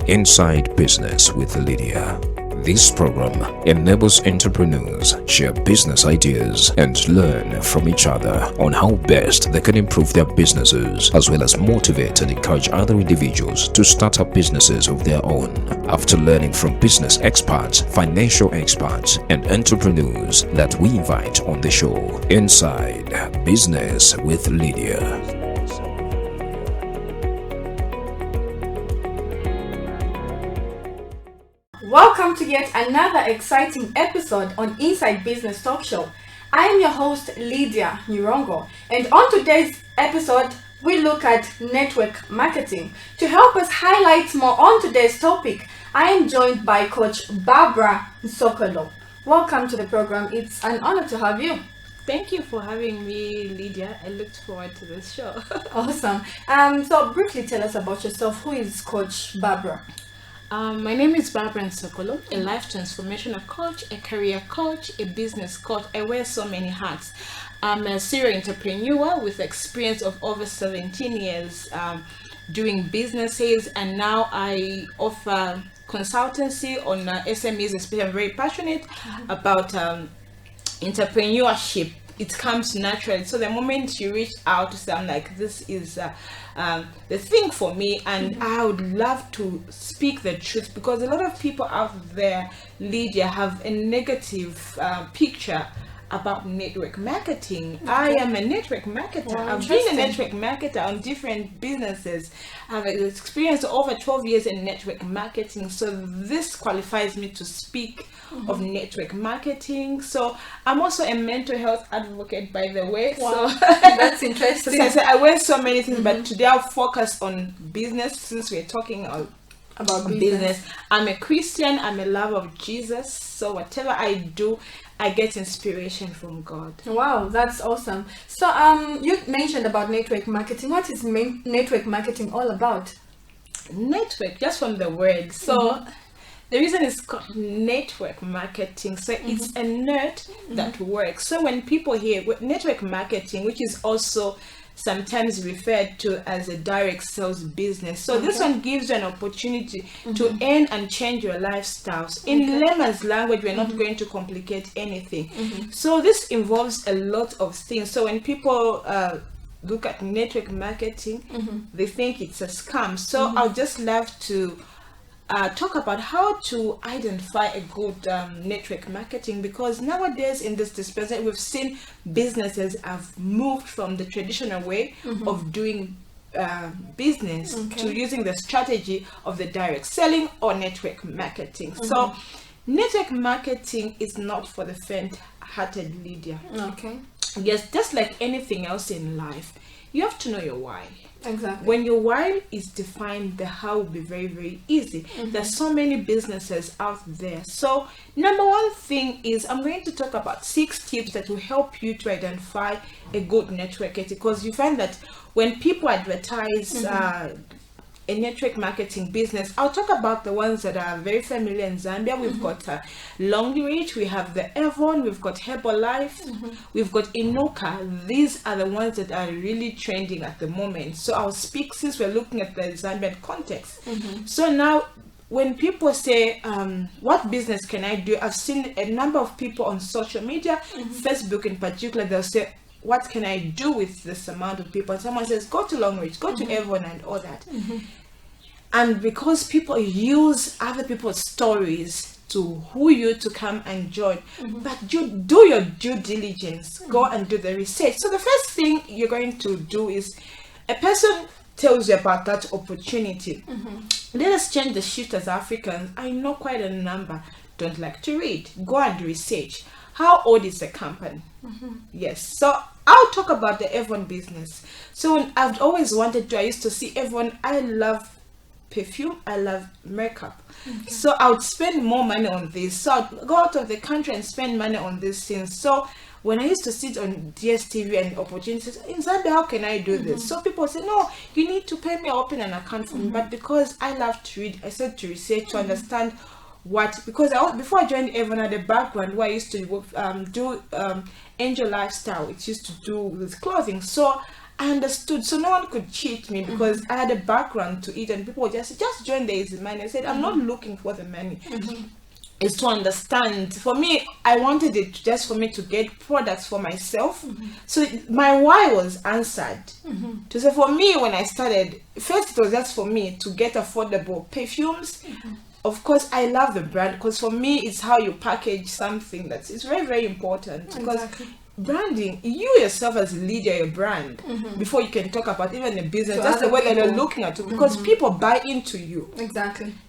Inside Business with Lydia. This program enables entrepreneurs share business ideas and learn from each other on how best they can improve their businesses, as well as motivate and encourage other individuals to start up businesses of their own. After learning from business experts, financial experts, and entrepreneurs that we invite on the show, Inside Business with Lydia. Welcome to yet another exciting episode on Inside Business Talk Show. I am your host Lydia Nirongo, and on today's episode we look at network marketing. To help us highlight more on today's topic, I am joined by Coach Barbara Nsokolo. Welcome to the program. It's an honor to have you. Thank you for having me, Lydia. I looked forward to this show. Awesome. So briefly tell us about yourself. Who is Coach Barbara? My name is Barbara Nsokolo, a life transformational coach, a career coach, a business coach. I wear so many hats. I'm a serial entrepreneur with experience of over 17 years doing businesses, and now I offer consultancy on SMEs. Especially, I'm very passionate about entrepreneurship. It comes naturally. So the moment you reach out to say, I'm like, this is the thing for me, and I would love to speak the truth, because a lot of people out there, Lydia, have a negative picture about network marketing. I am a network marketer. Wow, I've been a network marketer on different businesses. I've experienced over 12 years in network marketing, so this qualifies me to speak of network marketing. So I'm also a mental health advocate, by the way. Wow. So That's interesting. since I wear so many things, but today I'll focus on business, since we're talking about business. I'm a Christian. I'm a lover of Jesus. So whatever I do, I get inspiration from God. Wow, that's awesome. So you mentioned about network marketing. What is network marketing all about? Network, just from the word. So the reason it's called network marketing, so it's a net that works. So when people hear network marketing, which is also sometimes referred to as a direct sales business, so this one gives you an opportunity to earn and change your lifestyles. In layman's language, we're not going to complicate anything. So this involves a lot of things. So when people look at network marketing, they think it's a scam. So I'll just love to talk about how to identify a good network marketing, because nowadays in this dispensation we've seen businesses have moved from the traditional way of doing business to using the strategy of the direct selling or network marketing. So network marketing is not for the faint-hearted, Lydia. Yes, just like anything else in life, you have to know your why. Exactly. When your why is defined, the how will be very, very easy. There's so many businesses out there. So number one thing is, I'm going to talk about 6 tips that will help you to identify a good network, because you find that when people advertise a network marketing business, I'll talk about the ones that are very familiar in Zambia. We've got Longreach, we have the Avon, we've got Herbalife, we've got Inuka. These are the ones that are really trending at the moment. So I'll speak, since we're looking at the Zambian context. So now when people say, what business can I do? I've seen a number of people on social media, Facebook in particular, they'll say, what can I do with this amount of people? And someone says, go to Longreach, go to Avon and all that. And because people use other people's stories to woo you to come and join, but you do your due diligence, go and do the research. So the first thing you're going to do is, a person tells you about that opportunity. Let us change the shift as Africans. I know quite a number don't like to read. Go and research. How old is the company? Yes. So I'll talk about the Avon business. So I've always wanted to, I used to see Avon. I love perfume, I love makeup. So I would spend more money on this. So I'd go out of the country and spend money on these things. So when I used to sit on DSTV and opportunities in Zambia, how can I do this? So people say, no, you need to pay me, open an account for me. But because I love to read, I started to research to understand what, because before I joined Avon, I had a background where I used to do Angel Lifestyle. It used to do with clothing. So I understood, so no one could cheat me because I had a background to it, and people would just join, there is the money. I said, I'm not looking for the money. It's to understand. For me, I wanted it just for me to get products for myself. So my why was answered. To say, for me, when I started, first it was just for me to get affordable perfumes. Of course, I love the brand because for me, it's how you package something it's very, very important. Because branding, you yourself as a leader, your brand, before you can talk about even a business, that's the way that they're looking at you, because people buy into you.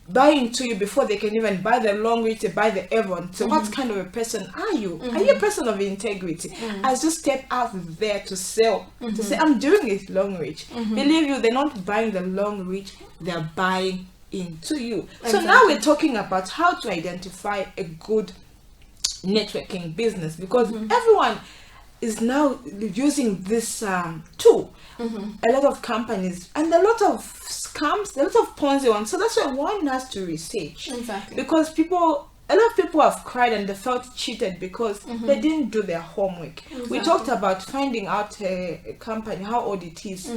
Buy into you before they can even buy the long reach, they buy the Avon. So what kind of a person are you? Are you a person of integrity? As you step out there to sell, to say, I'm doing it long reach. Believe you, they're not buying the long reach, they're buying into you. So now we're talking about how to identify a good networking business, because everyone is now using this tool. A lot of companies and a lot of scams, a lot of Ponzi ones. So that's why one has to research. Because a lot of people have cried and they felt cheated because they didn't do their homework. We talked about finding out a company, how old it is.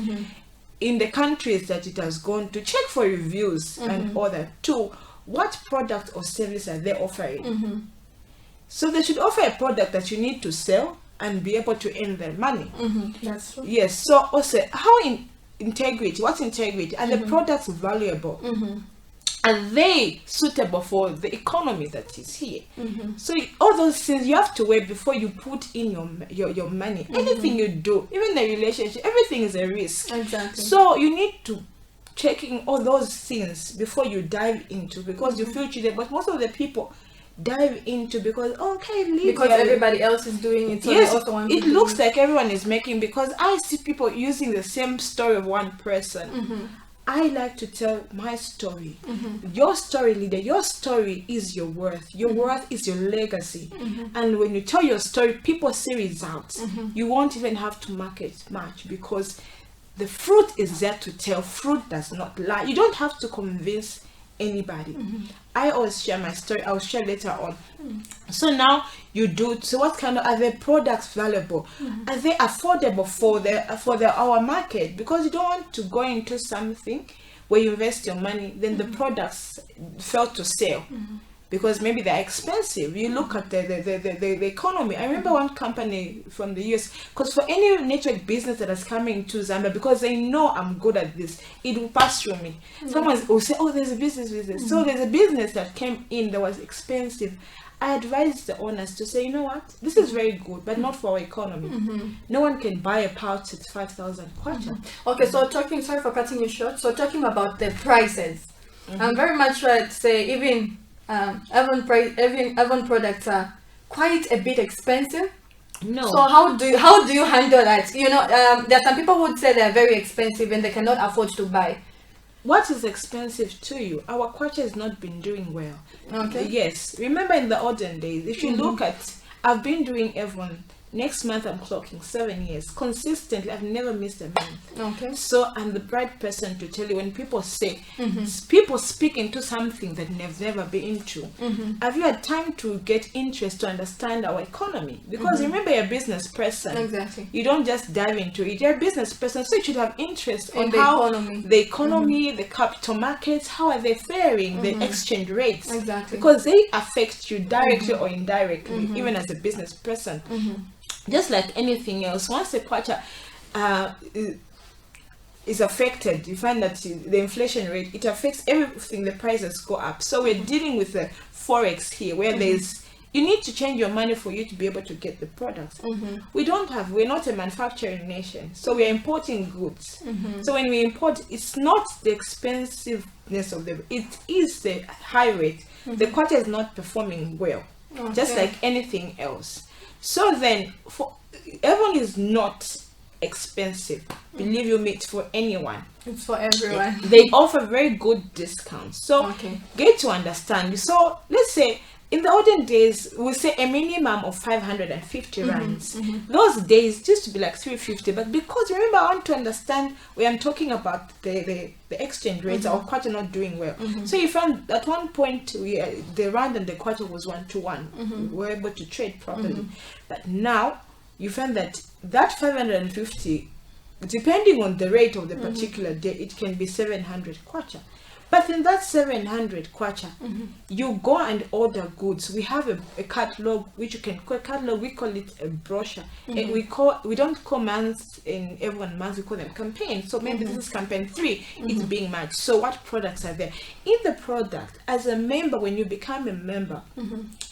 In the countries that it has gone to, check for reviews and all that. Two, what product or service are they offering? So they should offer a product that you need to sell and be able to earn their money. That's true. Yes. So also, how integrity? What's integrity? Are the products valuable? Are they suitable for the economy that is here? So all those things you have to weigh before you put in your money. Anything you do, even the relationship, everything is a risk. So you need to checking all those things before you dive into, because you feel cheated. But most of the people dive into because because everybody else is doing it, so yes, they also want it to looks like everyone is making, because I see people using the same story of one person. I like to tell my story. Your story, leader, your story is your worth. Your worth is your legacy. And when you tell your story, people see results. You won't even have to market much, because the fruit is there to tell. Fruit does not lie. You don't have to convince anybody. I always share my story. I'll share later on. So now you do. So what kind of, are the products valuable? Are they affordable for our market? Because you don't want to go into something where you invest your money, then the products fail to sell. Because maybe they're expensive. You look at the economy. I remember one company from the US, because for any network business that is coming to Zambia, because they know I'm good at this, it will pass through me. Someone will say, oh, there's a business. So there's a business that came in that was expensive. I advised the owners to say, you know what, this is very good, but not for our economy. No one can buy a pouch at 5,000 kwacha. Okay, so sorry for cutting you short. So talking about the prices, I'm very much right to say even Avon products are quite a bit expensive. No. So how do you handle that? You know, there are some people who would say they're very expensive and they cannot afford to buy. What is expensive to you? Our kwacha has not been doing well. Okay. Yes. Remember in the olden days, if you look at, I've been doing Avon. Next month I'm clocking 7 years consistently. I've never missed a month. Okay. So I'm the right person to tell you, when people say, people speak into something that they've never been into. Have you had time to get interest to understand our economy? Because remember, you're a business person. Exactly. You don't just dive into it. You're a business person, so you should have interest In on the how economy. the economy, the capital markets, how are they faring, the exchange rates. Exactly. Because they affect you directly or indirectly, even as a business person. Just like anything else, once the kwacha is affected, you find that the inflation rate, it affects everything, the prices go up. So we're dealing with the forex here, where you need to change your money for you to be able to get the products. We're not a manufacturing nation, so we're importing goods. So when we import, it's not the expensiveness of it is the high rate. The kwacha is not performing well, just like anything else. So then, Avon is not expensive. Believe you me, it's for anyone. It's for everyone. They offer very good discounts. So get to understand. So let's say in the olden days, we say a minimum of 550 rands. Those days used to be like 350. But because remember, I want to understand when I'm talking about the exchange rates, our kwacha not doing well. So you found at one point the rand and the kwacha was 1-to-1. We were able to trade properly. But now you find that 550 depending on the rate of the particular day, it can be 700 kwacha. But in that 700 kwacha, you go and order goods. We have a catalog, which you can call a catalog. We call it a brochure. And we don't call months in everyone months. We call them campaigns. So maybe this is campaign 3. It's being matched. So what products are there in the product? As a member, when you become a member,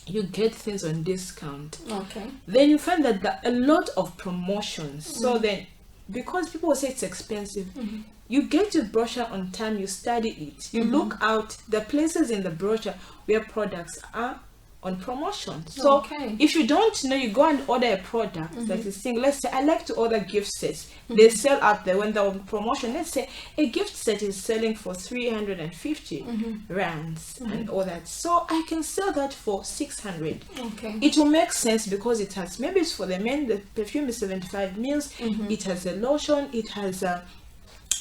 you get things on discount. Okay. Then you find that there are a lot of promotions. So then, because people will say it's expensive. You get your brochure on time, you study it, you look out the places in the brochure where products are on promotion. So if you don't know, you go and order a product that is saying, let's say I like to order gift sets. They sell out there when they're on promotion. Let's say a gift set is selling for 350 rands and all that. So I can sell that for 600. Okay. It will make sense because it has, maybe it's for the men, the perfume is 75 mils, it has a lotion, it has a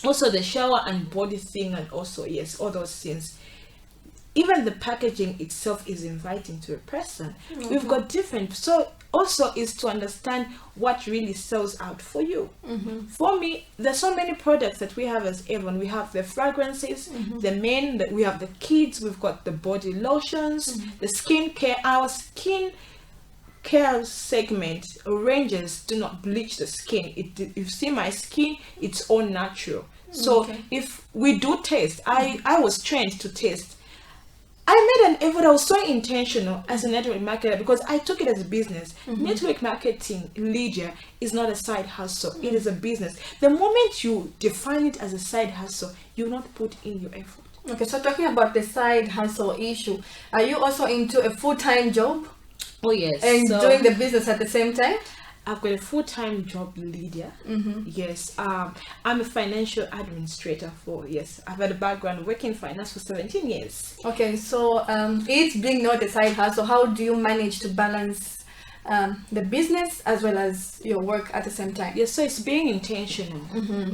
also the shower and body thing, and also yes, all those things. Even the packaging itself is inviting to a person. We've got different, so also is to understand what really sells out for you. For me, there's so many products that we have as Avon. We have the fragrances, the men, we have the kids, we've got the body lotions, the skin care. Our skin care segment ranges do not bleach the skin. You see my skin, it's all natural. So if we do taste, I was trained to taste. I made an effort. I was so intentional as a network marketer because I took it as a business. Network marketing, Lydia, is not a side hustle. It is a business. The moment you define it as a side hustle, you not put in your effort. Okay, so talking about the side hustle issue, are you also into a full-time job? Oh yes. And doing the business at the same time? I've got a full-time job, Lydia. Yes. I'm a financial administrator I've had a background working in finance for 17 years. Okay, so it being not a side hustle, how do you manage to balance the business as well as your work at the same time? Yes, so it's being intentional.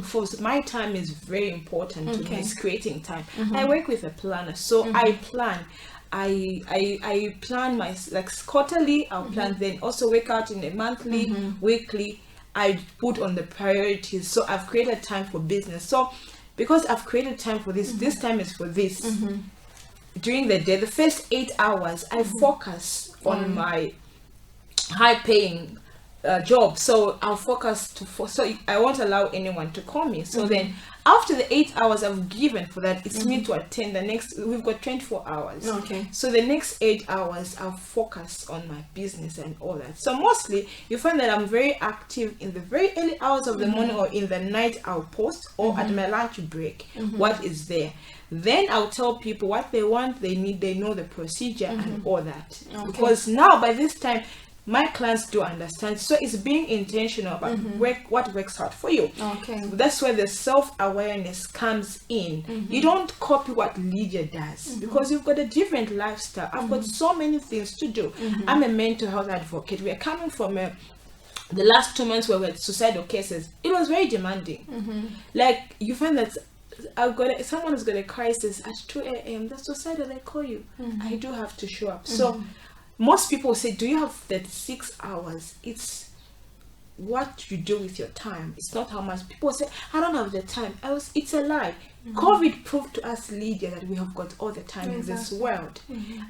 For my time is very important to me. It's creating time. I work with a planner, so I plan. I plan my quarterly. I'll plan, then also work out in a monthly, weekly. I put on the priorities. So I've created time for business. So because I've created time for this, this time is for this. During the day, the first 8 hours, I focus on my high-paying job. So I'll focus so I won't allow anyone to call me. So then after the 8 hours I've given for that, it's me to attend the next. We've got 24 hours. Okay. So the next 8 hours I'll focus on my business and all that. So mostly you find that I'm very active in the very early hours of the morning, or in the night I'll post, or at my lunch break what is there. Then I'll tell people what they want, they need, they know the procedure and all that. Because now by this time my clients do understand. So it's being intentional about what works out for you. Okay. That's where the self-awareness comes in. You don't copy what Lydia does because you've got a different lifestyle. I've got so many things to do. I'm a mental health advocate. We are coming from the last 2 months where we had suicidal cases. It was very demanding. Like you find that someone has got a crisis at 2 a.m. That's suicidal. They call you. I do have to show up. So most people say, do you have 36 hours? It's what you do with your time. It's not how much. People say, I don't have the time. It's a lie. COVID proved to us, Lydia, that we have got all the time in this world.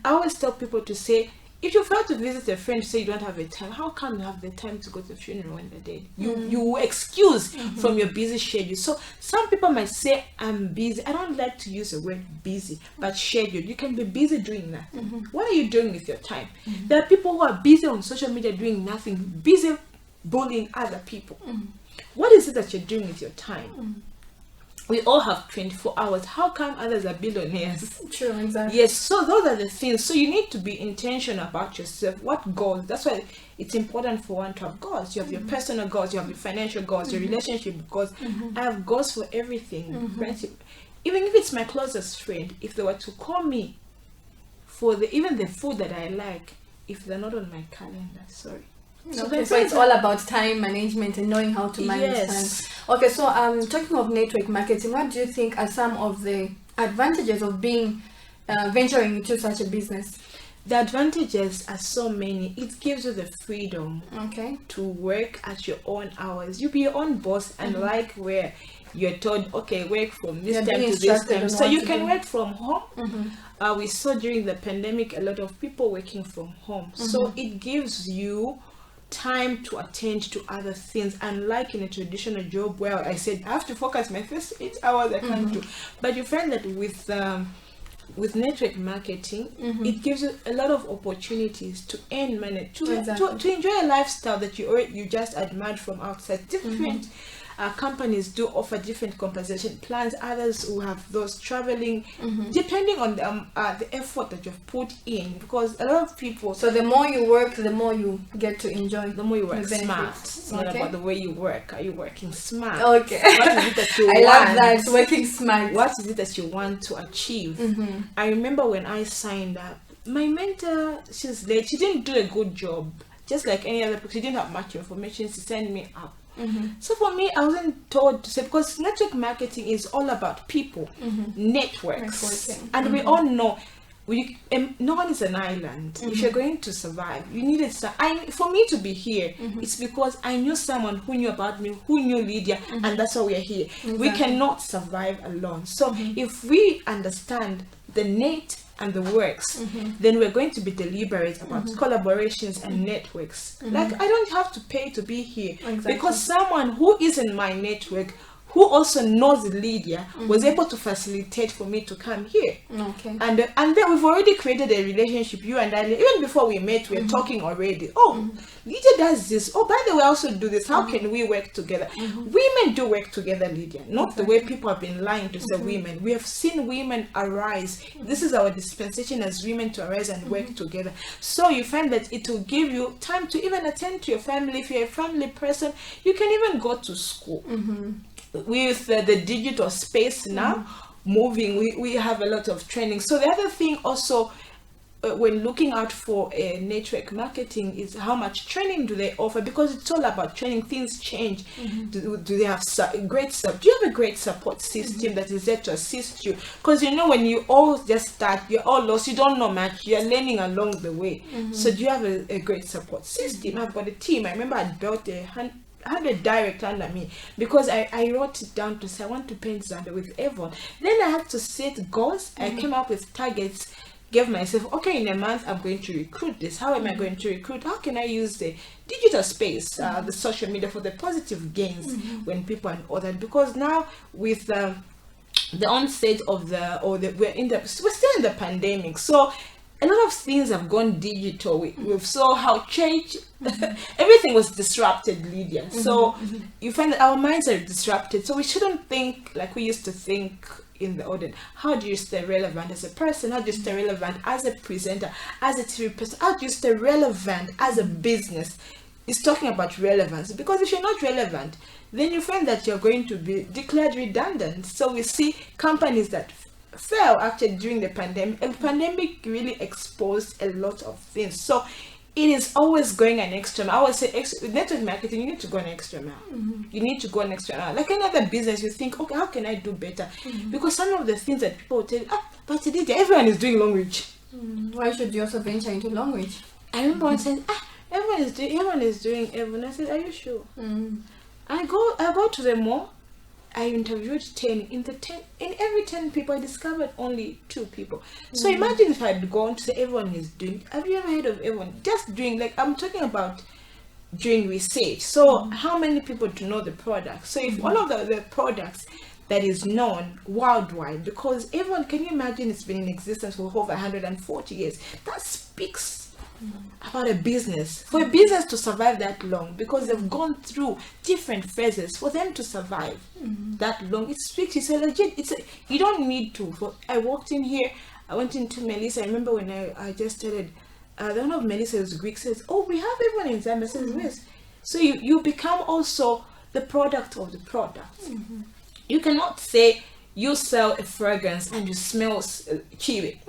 I always tell people to say, if you fail to visit a friend, say you don't have the time, how come you have the time to go to the funeral when they're dead? You excuse from your busy schedule. So some people might say, I'm busy. I don't like to use the word busy, but schedule. You can be busy doing nothing. What are you doing with your time? There are people who are busy on social media doing nothing, busy bullying other people. What is it that you're doing with your time? We all have 24 hours. How come others are billionaires? True, exactly. Yes, so those are the things. So you need to be intentional about yourself. What goals? That's why it's important for one to have goals. You have your personal goals, you have your financial goals, your relationship goals. I have goals for everything. Friendship. Even if it's my closest friend, if they were to call me for even the food that I like, if they're not on my calendar, sorry. So it's all about time management and knowing how to manage time. Okay, so talking of network marketing, what do you think are some of the advantages of being venturing into such a business? The advantages are so many. It gives you the freedom to work at your own hours. You be your own boss, and like where you're told, okay, work from this time to this time. So you can work from home. We saw during the pandemic a lot of people working from home. So it gives you time to attend to other things, unlike in a traditional job where I said I have to focus my first 8 hours I can't do. But you find that with network marketing, it gives you a lot of opportunities to earn money, to enjoy a lifestyle that you just admired from outside. Different companies do offer different compensation plans. Others who have those traveling, depending on the effort that you've put in, because a lot of people. So the more you work, the more you get to enjoy. The more you work smart. It's not about the way you work. Are you working smart? Okay. What is it that you I want? love that, working smart. What is it that you want to achieve? I remember when I signed up, my mentor, she's late. She didn't do a good job. Just like any other person, she didn't have much information. She sent me up. So for me, I wasn't told to say, because network marketing is all about people, networks, and we all know no one is an island. If you're going to survive, you need it. For me to be here, it's because I knew someone who knew about me, who knew Lydia, and that's why we are here. We cannot survive alone. So if we understand the net and the works, then we're going to be deliberate about collaborations and networks. Like, I don't have to pay to be here because someone who is in my network, who also knows Lydia, was able to facilitate for me to come here. And then we've already created a relationship, you and I. Even before we met, we were talking already. Oh, Lydia does this. Oh, by the way, I also do this. How can we work together? Women do work together, Lydia. Not the way people have been lying to say women. We have seen women arise. This is our dispensation as women to arise and work together. So you find that it will give you time to even attend to your family. If you're a family person, you can even go to school. With the digital space now moving, we have a lot of training. So the other thing also, when looking out for network marketing, is how much training do they offer, because it's all about training. Things change. Do they have do you have a great support system that is there to assist you? Because when you all just start, you're all lost, you don't know much, you're learning along the way. So do you have a great support system? I've got a team. I remember I built I had a direct under me, because I wrote it down to say I want to paint Zambia with Avon. Then I had to set goals. I came up with targets, gave myself, okay, in a month I'm going to recruit this. How am I going to recruit? How can I use the digital space, the social media, for the positive gains when people are ordered? Because now with the onset of we're still in the pandemic, so a lot of things have gone digital. We saw how church, everything was disrupted, Lydia. So you find that our minds are disrupted. So we shouldn't think like we used to think in the audience. How do you stay relevant as a person? How do you stay relevant as a presenter, as a TV person? How do you stay relevant as a business? It's talking about relevance, because if you're not relevant, then you find that you're going to be declared redundant. So we see companies that fell actually during the pandemic, and pandemic really exposed a lot of things. So it is always going an extra mile. I would say with network marketing, you need to go an extra mile. You need to go an extra mile. Like another business, you think, okay, how can I do better? Because some of the things that people tell you, but everyone is doing language. Why should you also venture into language? I remember one saying, everyone is doing everyone. I said, are you sure? I go to the mall. I interviewed 10. In every 10 people, I discovered only 2 people. So imagine if I'd gone to say everyone is doing. Have you ever heard of everyone just doing? Like, I'm talking about doing research. So how many people do know the product? So if all of the products that is known worldwide, because everyone, can you imagine, it's been in existence for over 140 years. That speaks about a business. For a business to survive that long, because they've gone through different phases, for them to survive that long, it speaks. It's a legit. You don't need to. I walked in here. I went into Melissa. I remember when I just started. One of Melissa's Greek says, "Oh, we have everyone in Zambia." Says yes. So you become also the product of the product. You cannot say you sell a fragrance and you smell cheap.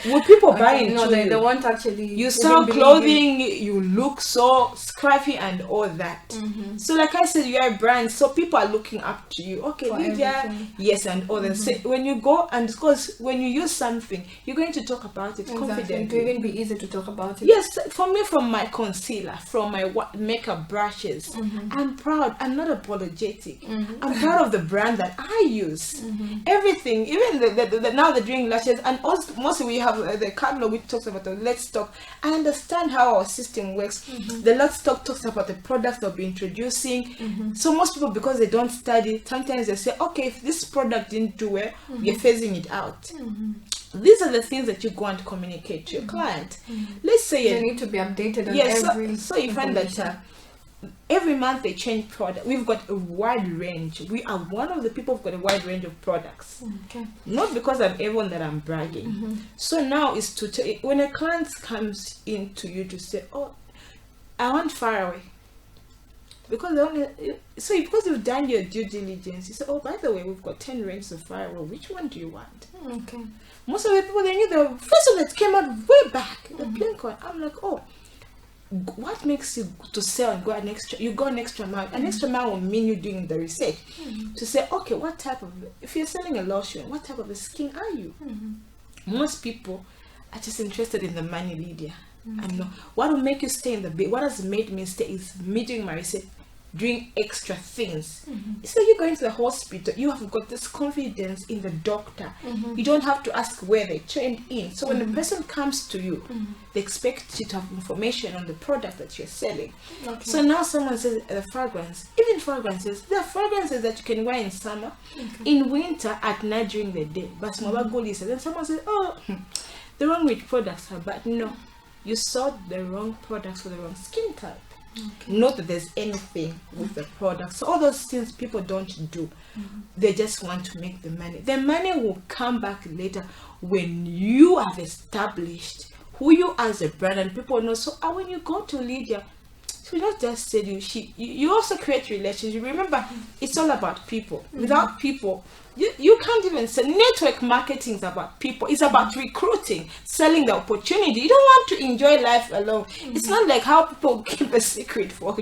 Will people buy into no, you? they won't actually. You sell clothing, you look so scruffy and all that. So like I said, you are a brand, so people are looking up to you. Okay, For Lydia, everything. yes, and all that. So when you go, and because when you use something, you're going to talk about it Exactly. confidently. To even be easy to talk about it. Yes, for me, from my concealer, from my makeup brushes, I'm proud. I'm not apologetic. I'm proud of the brand that I use. Everything, even the now they're doing lashes, and also mostly we have the catalog which talks about the Let's Talk. I understand how our system works. The Let's Talk talks about the products they'll be introducing. So most people, because they don't study, sometimes they say, okay, if this product didn't do well, you're phasing it out. These are the things that you go and communicate to your client. Let's say They need to be updated on every. so you find that every month they change product. We've got a wide range. We are one of the people who've got a wide range of products. Okay. Not because I'm everyone that I'm bragging. So now is to when a client comes in to you to say, oh, I want far away. Because because you've done your due diligence, you say, oh, by the way, we've got 10 ranges of far away. Which one do you want? Okay. Most of the people, they knew the first one that came out way back, the plain one. I'm like, oh, what makes you to sell and go an extra? You go an extra mile. An extra mile will mean you doing the research to say, okay, what type of, if you're selling a lotion, what type of a skin are you? Most people are just interested in the money, Lydia. I know what will make you stay in the bed. What has made me stay is me doing my research, doing extra things. So you're going to the hospital, you have got this confidence in the doctor. You don't have to ask where they trained in. So when the person comes to you, they expect you to have information on the product that you're selling. Okay. So now someone says the fragrance, even fragrances, there are fragrances that you can wear in summer, in winter, at night during the day. But then someone says, oh, the wrong with products are bad. No, you sold the wrong products for the wrong skin type. Not that there's anything with the product. So all those things people don't do. They just want to make the money. The money will come back later when you have established who you are as a brand and people know. So when you go to Lydia, she not just said you also create relationships. Remember, it's all about people. Without people, you can't even say network marketing is about people. It's about recruiting, selling the opportunity. You don't want to enjoy life alone. It's not like how people keep a secret for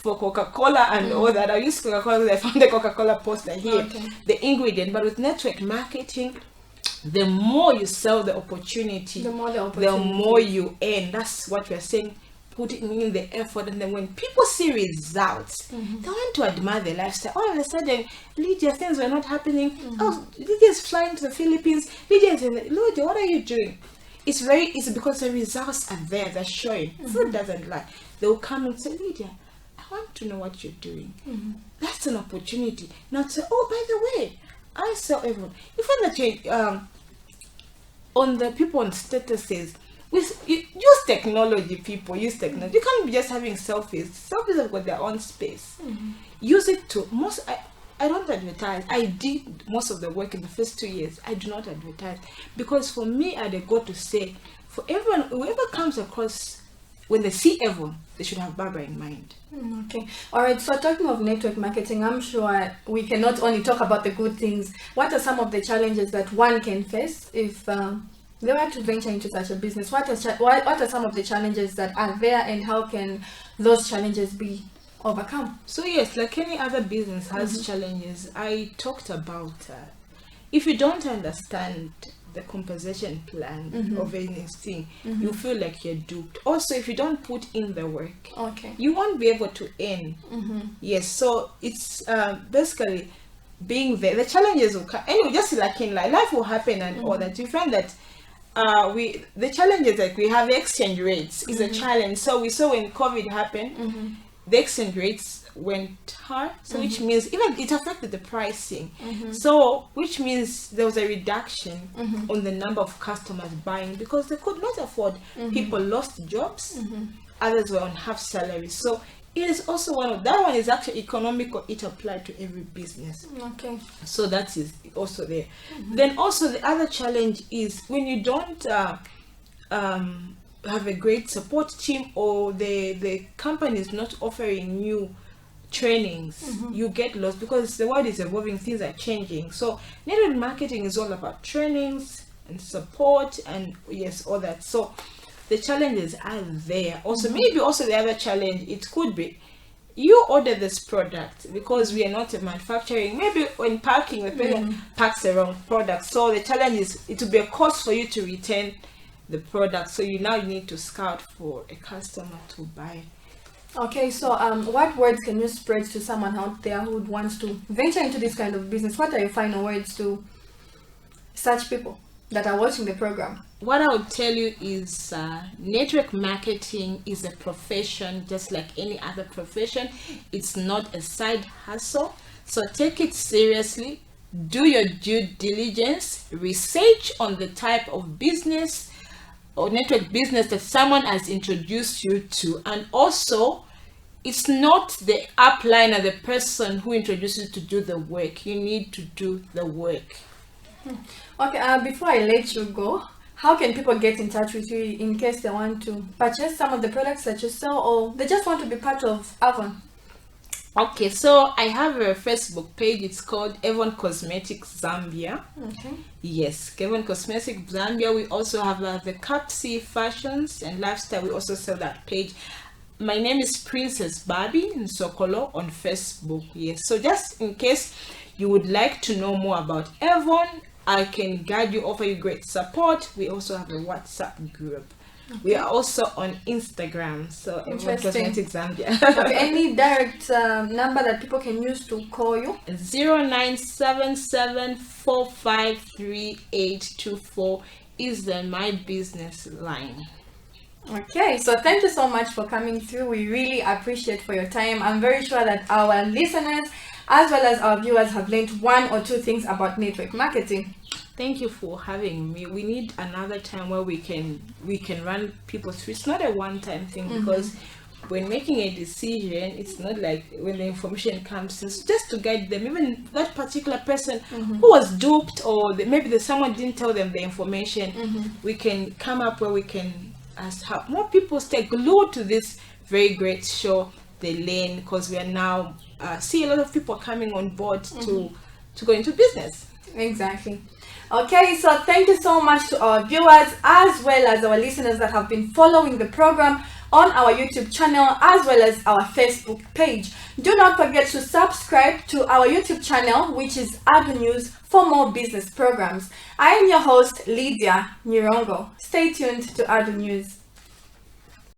Coca-Cola and all that. I used Coca-Cola. I found the Coca-Cola poster here, the ingredient. But with network marketing, the more you sell the opportunity, the more you earn. That's what we're saying. Putting in the effort, and then when people see results, they want to admire their lifestyle. All of a sudden, Lydia, things were not happening. Oh, Lydia's flying to the Philippines. Lydia, what are you doing? It's because the results are there. They're showing. Food doesn't lie. They will come and say, Lydia, I want to know what you're doing. That's an opportunity. Not say, oh, by the way, I sell everyone. You find that you on the people on statuses. Use technology, people. Use technology. You can't be just having selfies. Selfies have got their own space. Use it to I don't advertise. I did most of the work in the first 2 years. I do not advertise because for me, I go to say for everyone, whoever comes across, when they see everyone, they should have Barbara in mind. Okay. All right. So talking of network marketing, I'm sure we cannot only talk about the good things. What are some of the challenges that one can face if they were to venture into such a business? What are some of the challenges that are there, and how can those challenges be overcome? So yes, like any other business has challenges. I talked about if you don't understand the compensation plan of anything, you feel like you're duped. Also, if you don't put in the work, you won't be able to earn. Yes, so it's basically being there. The challenges will come anyway. Just like in life will happen and all that. You find that the challenges, like we have exchange rates is a challenge. So we saw when COVID happened, the exchange rates went high, so which means even it affected the pricing. So which means there was a reduction on the number of customers buying because they could not afford. People lost jobs, others were on half salary. So it is also that one is actually economical. It applied to every business. Okay. So that is also there. Then also the other challenge is when you don't have a great support team, or the company is not offering new trainings, you get lost because the world is evolving, things are changing. So network marketing is all about trainings, and support and yes, all that. So the challenges are there. Also, maybe also the other challenge, it could be you order this product because we are not a manufacturing. Maybe when packing, the person packs the wrong product. So the challenge is it will be a cost for you to return the product. So you need to scout for a customer to buy. Okay, so what words can you spread to someone out there who wants to venture into this kind of business? What are your final words to such people that are watching the program? What I would tell you is network marketing is a profession just like any other profession. It's not a side hustle. So take it seriously. Do your due diligence. Research on the type of business or network business that someone has introduced you to. And also, it's not the upliner, the person who introduced you to do the work. You need to do the work. Okay, before I let you go, how can people get in touch with you in case they want to purchase some of the products that you sell, or they just want to be part of Avon? Okay, so I have a Facebook page. It's called Avon Cosmetics Zambia. Okay. Yes, Avon Cosmetics Zambia. We also have the Capsi Fashions and Lifestyle. We also sell that page. My name is Princess Barbie Nsokolo on Facebook. Yes, so just in case you would like to know more about Avon, I can guide you, offer you great support. We also have a WhatsApp group. Okay. We are also on Instagram, so Avon Cosmetics Zambia. Any direct number that people can use to call you? 0977453824 is my business line. Okay, so thank you so much for coming through. We really appreciate for your time. I'm very sure that our listeners as well as our viewers have learned one or two things about network marketing. Thank you for having me. We need another time where we can run people through. It's not a one-time thing because when making a decision, it's not like when the information comes, it's just to guide them. Even that particular person who was duped, or maybe someone didn't tell them the information, we can come up where we can have more people stay glued to this very great show. They learn because we are now see a lot of people coming on board to go into business. Exactly. Okay, so thank you so much to our viewers as well as our listeners that have been following the program on our YouTube channel as well as our Facebook page. Do not forget to subscribe to our YouTube channel, which is Adu News, for more business programs. I am your host, Lydia Nirongo. Stay tuned to Adu News.